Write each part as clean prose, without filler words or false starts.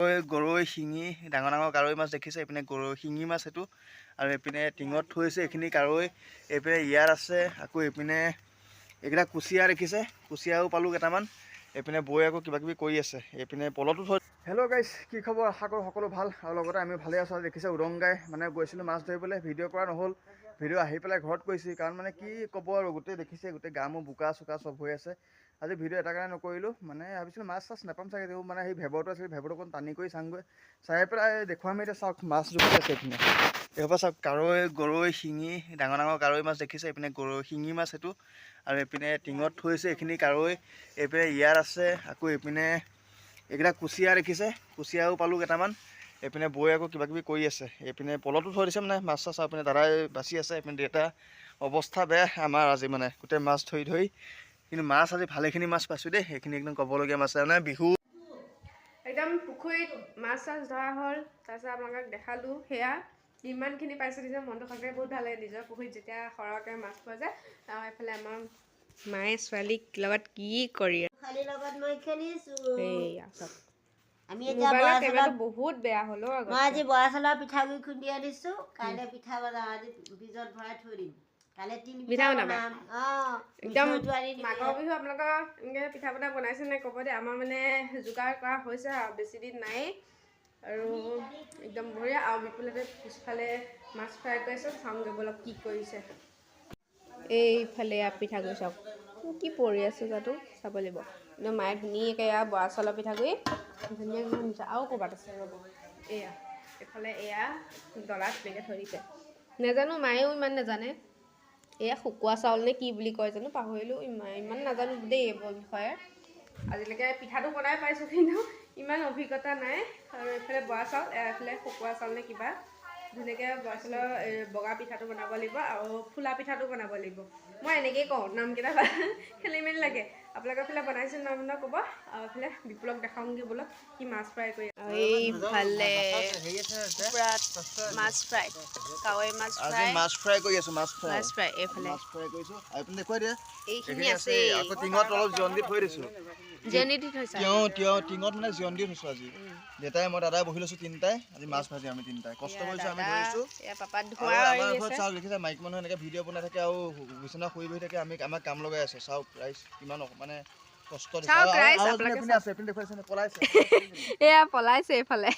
গৰৈ শিঙি ডাঙৰ ডাঙৰ কাৰৈ মাছ দেখিছে। এইপিনে গৰৈ শিঙি মাছ এইটো, আৰু এইপিনে টিঙত থৈছে এইখিনি কাৰৈ। এইপিনে ইয়াত আছে, আকৌ এইপিনে এইকেইটা কুচিয়া দেখিছে, কুচিয়াও পালোঁ কেইটামান। এইপিনে বৈ আকৌ কিবা কিবি কৰি আছে, এইপিনে পলতো থৈ। হেল্ল' গাইজ, কি খবৰ? আশা কৰোঁ সকলো ভাল, আৰু লগতে আমি ভালে আছোঁ। দেখিছে উদংগাই মানে গৈছিলোঁ মাছ ধৰিবলৈ, ভিডিঅ' কৰা নহ'ল। ভিডিঅ' আহি পেলাই ঘৰত কৰিছোঁ, কাৰণ মানে কি ক'ব আৰু, গোটেই দেখিছে গোটেই গা মোৰ বোকা চোকা চব হৈ আছে। আজি ভিডিঅ' এটা কাৰণে নকৰিলোঁ, মানে ভাবিছিলোঁ মাছ চাছ নাপাম চাগে, তেওঁ মানে সেই ভেবৰটো আছিল, ভেবৰটো অকণ টানি কৰি চাংগৈ, চাই পেলাই দেখুৱাম। এতিয়া চাওক মাছ জুপি আছে এইপিনে, এইসোপা চাওক কাৰৈ গৰৈ শিঙি ডাঙৰ ডাঙৰ কাৰৈ মাছ দেখিছে। এইপিনে গৰৈ শিঙি মাছ এইটো, আৰু এইপিনে টিঙত থৈছে এইখিনি কাৰৈ। এইপিনে ইয়াত আছে, আকৌ এইপিনে এইকেইটা কুচিয়া দেখিছে, কুচিয়াও পালোঁ কেইটামান। এইপিনে বৈ আকৌ কিবা কিবি কৰি আছে, এইপিনে পলতো থৈ দিছে মানে মাছ চাছ। এইপিনে দাদাই বাচি আছে, এইপিনে দেউতা অৱস্থা বেয়া আমাৰ আজি, মানে গোটেই মাছ ধৰি ধৰি। কিন্তু মাছ আজি ভালেখিনি মাছ পাইছোঁ দেই, সেইখিনি একদম ক'বলগীয়া মাছ মানে বিহু একদম পুখুৰীত মাছ চাছ ধৰা হ'ল। তাৰপিছত আপোনালোকক দেখালোঁ, সেয়া ইমানখিনি পাইছোঁ, নিজৰ মনটো সঁচাকৈ বহুত ভাল লাগে নিজৰ পুখুৰীত যেতিয়া সৰহকৈ মাছ পোৱা যায়। আৰু এইফালে আমাৰ মায়ে ছোৱালীক লগত কি কৰি বহুত বেয়া হ'ল। মই আজি বৰা চাউলৰ পিঠাগুড়ি খুন্দি আনিছোঁ, কাইলৈ পিঠা বনাম। আজি ফ্ৰিজত ভৰাই থৈ দিম, কাইলৈ তিল পিঠা বনাম। একদম মাঘৰ বিহু আপোনালোকৰ এনেকৈ পিঠা পনা বনাইছে নে ক'ব দে। আমাৰ মানে যোগাৰ কৰা হৈছে আৰু বেছি দিন নাই, আৰু একদম বঢ়িয়া। আৰু বিপুলতে পিছফালে মাছ ফ্ৰাই কৰিছে, চাওঁগৈ বলক কি কৰিছে। এইফালে পিঠাগুড়ি চাওক কি পৰি আছে, যাতো চাব লাগিব। একদম মায়ে ধুনীয়াকৈ এয়া বৰা চাউলৰ পিঠাগুড়ি ধুনীয়াকৈ শুনিছে। আৰু ক'ৰবাত আছে ৰ'ব, এয়া এইফালে এয়া ডলাত তেনেকৈ থৈ দিছে। নাজানো, মায়েও ইমান নাজানে। এয়া শুকোৱা চাউল নে কি বুলি কয় জানো, পাহৰিলোঁ। ইমান নাজানো দেই এইবোৰ বিষয়ে। আজিলৈকে পিঠাটো বনাই পাইছোঁ, কিন্তু ইমান অভিজ্ঞতা নাই। আৰু এইফালে বৰা চাউল, এইফালে শুকোৱা চাউল নে কিবা। ধুনীয়াকৈ বৰা চাউলৰ বগা পিঠাটো বনাব লাগিব, আৰু ফুলা পিঠাটো বনাব লাগিব। মই এনেকৈয়ে কওঁ, নামকেইটা খেলি মেলি লাগে। আপোনালোকৰ এইফালে বনাইছে নাম ক'ব। আৰু এইফালে বিপুলক দেখাওঁগৈ বলক, কি মাছ ফ্ৰাই কৰি। এইফালে পুৰা মাছ ফ্ৰাই, কাৱৈ মাছ ফ্ৰাই, মাছ ফ্ৰাই কৰি আছোঁ। মাছ ফ্ৰাই এইফালে মাছ ফ্ৰাই কৰিছোঁ। এইপিনে দেখুৱাই দিয়ে, এইখিনি আছে। আকৌ টিঙত অলপ জিৰণ দি থৈ দিছোঁ। জিৰণি দি থৈছে টিঙত মানে জিৰণ দি থৈছোঁ আজি। দেউতাই মই দাদাই বহি লৈছোঁ তিনিটাই, আজি মাছ ভাজি আমি তিনিটাই কষ্ট কৰিছোঁ, আমি ধৰিছোঁ। আমাৰ ঘৰত চাওক দেখিছে, মাইকী মানুহ এনেকৈ ভিডিঅ' বনাই থাকে আৰু বিচনা শুই বহি থাকে, আমাক কাম লগাই আছে। চাওক ৰাইজ কিমান মানে কষ্ট দিছে। এয়া পলাইছে এইফালে।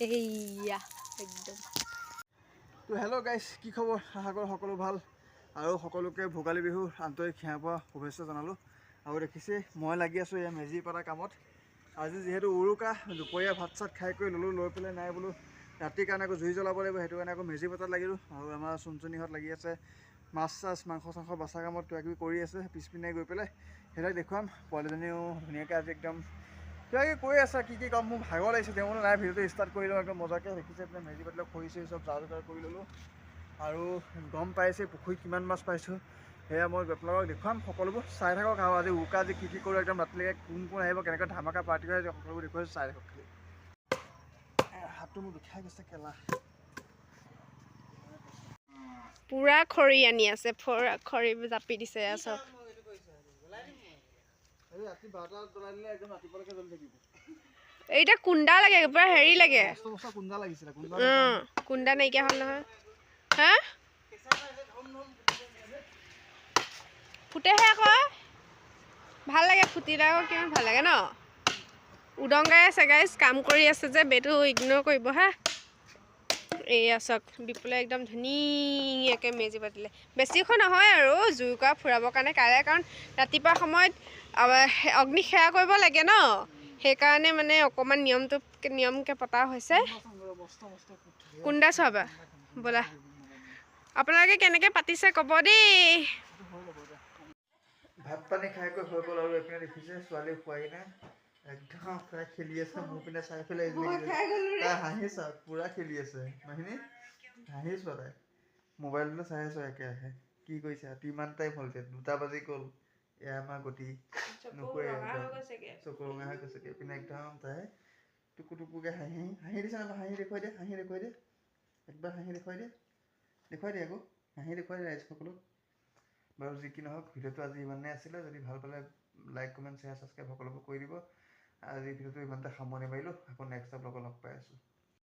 এইয়া একদম। তো হেল্ল' গাইজ, কি খবৰ? আশা কৰোঁ সকলো ভাল, আৰু সকলোকে ভোগালী বিহুৰ আন্তৰিক সেৱা পোৱা শুভেচ্ছা জনালোঁ। আৰু দেখিছে মই লাগি আছোঁ এয়া মেজি পতা কামত। আজি যিহেতু উৰুকা, দুপৰীয়া ভাত চাত খাই কৰি ল'লোঁ, লৈ পেলাই নাই বোলো ৰাতিৰ কাৰণে আকৌ জুই জ্বলাব লাগিব, সেইটো কাৰণে আকৌ মেজি পতাত লাগিলোঁ। আৰু আমাৰ চুনচুনিহঁত লাগি আছে মাছ চাছ মাংস চাংস বাচা কামত, কিবা কিবি কৰি আছে পিছপিনে গৈ পেলাই। সেইবিলাক দেখুৱাম। পোৱালীজনীও ধুনীয়াকৈ আজি একদম কিবা কিবি কৈ আছে, কি ক'ম, মোৰ ভাগৰ লাগিছে। তেওঁ বোলো নাই ভিডিঅ'টো ষ্টাৰ্ট কৰি লওঁ একদম মজাকৈ। দেখিছে এইপিনে মেজি পাতিলে খৰি চৰি চব যা যোগাৰ কৰি ল'লোঁ। আৰু গম পাইছে পুখুৰীত কিমান মাছ পাইছোঁ, সেয়া মই আপোনালোকক দেখুৱাম। সকলোবোৰ চাই থাকক। আৰু আজি উৰুকা আজি কি কৰোঁ, একদম ৰাতিলৈকে কোন কোন আহিব, কেনেকৈ ধামাকা পাৰ্টি হয়, সকলোবোৰ দেখুৱাইছোঁ, চাই থাকক খালি। হাতটো মোৰ বিষাই গৈছে কেলা। পুৰা খৰি আনি আছে, পুৰা খৰি জাপি দিছে চব। এইটা কুন্দা লাগে, পুৰা হেৰি লাগে। কুন্দা নাইকিয়া হ'ল নহয়। হা ফুটেহে আকৌ, ভাল লাগে ফুটিলে আকৌ, কিমান ভাল লাগে ন। উদংগাই আছে গাইজ, কাম কৰি আছে যে, বেটো ইগন'ৰ কৰিব হা। এইয়া চাওক, বিপুলে একদম ধুনীয়াকৈ মেজি পাতিলে। বেছিখন নহয় আৰু জুই কৰা ফুৰাবৰ কাৰণে কাইলৈ, কাৰণ ৰাতিপুৱা সময়ত অগ্নি সেৱা কৰিব লাগে ন, সেইকাৰণে মানে অকণমান নিয়মকৈ পতা হৈছে। কুন্দা চাবা ব'লা, আপোনালোকে কেনেকৈ পাতিছে ক'ব দেই। ভাত পানী খাই কৰি হৈ গ'ল, আৰু এইপিনে দেখিছে ছোৱালী খোৱাই নাই, একদম প্ৰায় খেলি আছে। মোৰ পিনে চাই পেলাই তাই হাঁহিছা, পুৰা খেলি আছে। মাহিনী হাঁহিছোৱা, তাই মোবাইলটো চাই আছোঁ একেৰাহে। কি কৰিছে ইমান টাইম হ'ল, 2টা বাজি গ'ল। এয়া আমাৰ গতি নকৰে, একদম চকু ৰঙা হৈ গৈছে। এইপিনে একদম তাই টুকু টুকুকৈ হাঁহি দিছে নহয়। হাঁহি দেখুৱাই দিয়ে, হাঁহি দেখুৱাই দিয়ে, একবাৰ হাঁহি দেখুৱাই দিয়ে, আকৌ হাঁহি দেখুৱাই দিয়ে ৰাইজসকলক। বাৰু যি কি নহওক, ভিডিঅ'টো আজি ইমানেই আছিলে। যদি ভাল পালে লাইক কমেণ্ট শ্বেয়াৰ ছাবস্ক্ৰাইব সকলোবোৰ কৰি দিব। আজি ভিডিঅ'টো ইমানতে সামৰণি মাৰিলোঁ আকৌ নেক্সট ব্লগত লগ পাই আছোঁ